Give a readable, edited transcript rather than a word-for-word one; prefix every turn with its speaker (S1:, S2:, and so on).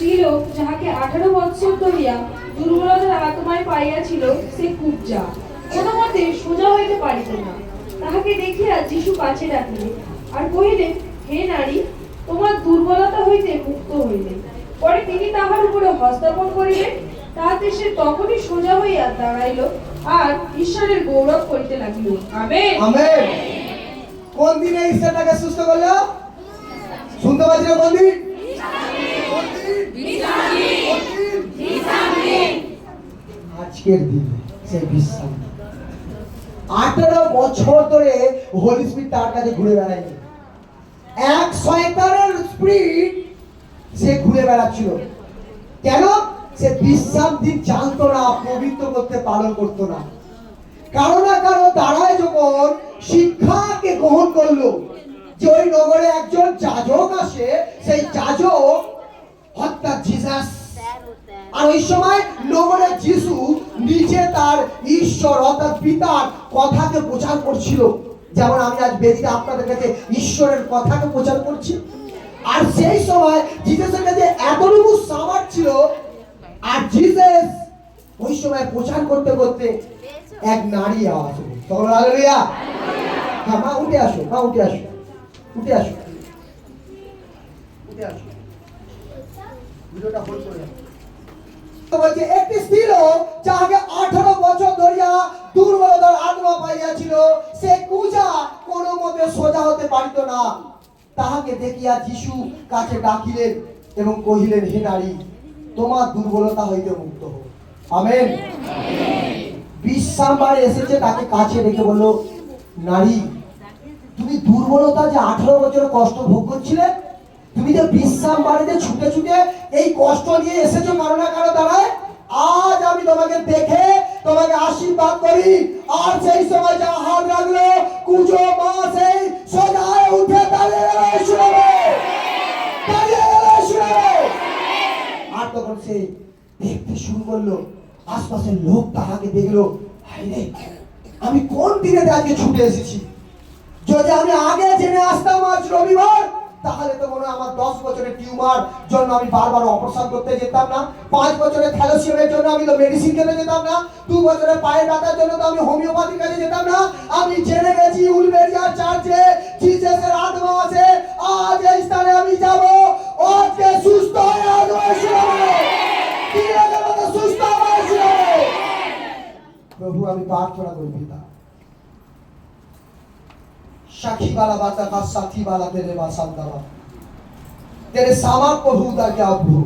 S1: স্ত্রীলোক যাহাকে 18 বৎসর ধরিয়া দুর্বলতার আত্মায় পাইয়াছিল, সে কুব্জা কোনো মতে সোজা হইতে পারিত না। তাহাকে দেখিয়া যিশু কাছে ডাকিলেন আর কহিলেন, হে নারী, তোমার দুর্বলতা হইতে মুক্ত হইলে। পরে তিনি তাহার উপরে হস্তাপন করিলেন, তাহাতে সে তখনই সোজা হইয়া দাঁড়াইল আর ঈশ্বরের গৌরব করিতে লাগিল। আমেন।
S2: আমেন। কোন দিনে ঈশ্বর তাকে সুস্থ করলো? শুনতে পাচ্ছি না? কোন দিন? আজকের দিনে সেই বিশ্রাম। 18 বছর ধরে হোলি স্পিরিট তার কাছে ঘুরে বেড়ায়নি। এক শয়তানের স্পিরিট সে ঘুরে বেড়াচ্ছিল। কেন? সে বিশ্রাম দিন জানতো না, পবিত্র করতে পালন করতো না। কারো না কারো দ্বারায় যখন শিক্ষাকে গ্রহণ করলো যে ওই নগরে একজন যাজক আসে, সেই যাজক অর্থাৎ জিসাস, আর ওই সময় নগরে যিশু নিজে তার ঈশ্বর অর্থাৎ পিতার কথাকে প্রচার করছিল। যেমন আমি আজ বেদিতে আপনাদের কাছে ঈশ্বরের কথাকে প্রচার করছি। আর সেই সময় জিসাসের কাছে এতটুকু সামর্থ্য ছিল, আর জিসাস ওই সময় প্রচার করতে করতে এক নারী আওয়াজ হলো। তখন হালেলুয়া। হ্যাঁ, মা উঠে আসো, মা উঠে আসো, উঠে আসো, উঠে আসো, ভিডিওটা হোল্ড করে রাখো। বলছে একটি স্ত্রী লোক যাহাকে 18 বছর ধরিয়া দুর্বলতার আত্মা পাইয়াছিল, সে কুজা কোনো মতে সোজা হতে পারিত না। তাহাকে দেখিয়া যিশু কাছে ডাকিলেন এবং কহিলেন, হে নারী, তোমার দুর্বলতা হইতে মুক্ত হও। আমেন। বিশ্রামবার এসেছে, তাকে কাছে ডেকে বলল, নারী, তুমি দুর্বলতা যে 18 বছর কষ্ট ভোগ করছিলে, তুমি যে বিশ্রাম বাড়িতে ছুটে ছুটে এই কষ্ট নিয়ে এসেছো কারো না কারো দ্বারায়, আজ আমি তোমাকে দেখে তোমাকে আশীর্বাদ করি। আর সেই সময় যা হাত রাখলো, কুজো মা সেই সোজায় উঠে দাঁড়িয়ে গেল। শুনাবে, দাঁড়িয়ে গেল, শুনাবে। আর তখন সে দেখতে শুরু করলো। আশপাশের লোক তাহাকে দেখলো, হায়রে, আমি কোন দিনে আজকে ছুটে এসেছি। যদি আমি আগে জেনে আসতাম আজ রবিবার, তাহলে তো মনে হয় আমার 10 বছরের টিউমার জন্য আমি বারবার অপারেশন করতে যেতাম না, 5 বছরের থ্যালাসেমিয়ার জন্য আমি তো মেডিসিন খেতে যেতাম না, 2 বছরের পায়ে ব্যথার জন্য তো আমি হোমিওপ্যাথির কাছে যেতাম না। আমি জেনে গেছি উলবেরিয়া চার্চে জিসাসের আত্মা আছে, আজ এই স্থানে আমি যাব, আজকে সুস্থ হয়ে আসবো। কি লাগে মতো সুস্থ হয়ে আসবো। প্রভু, আমি প্রার্থনা করি পিতা, साखी वाला बाता का साथी वाला तेरे बासांदा तेरे सामा प्रभु दा क्या प्रभु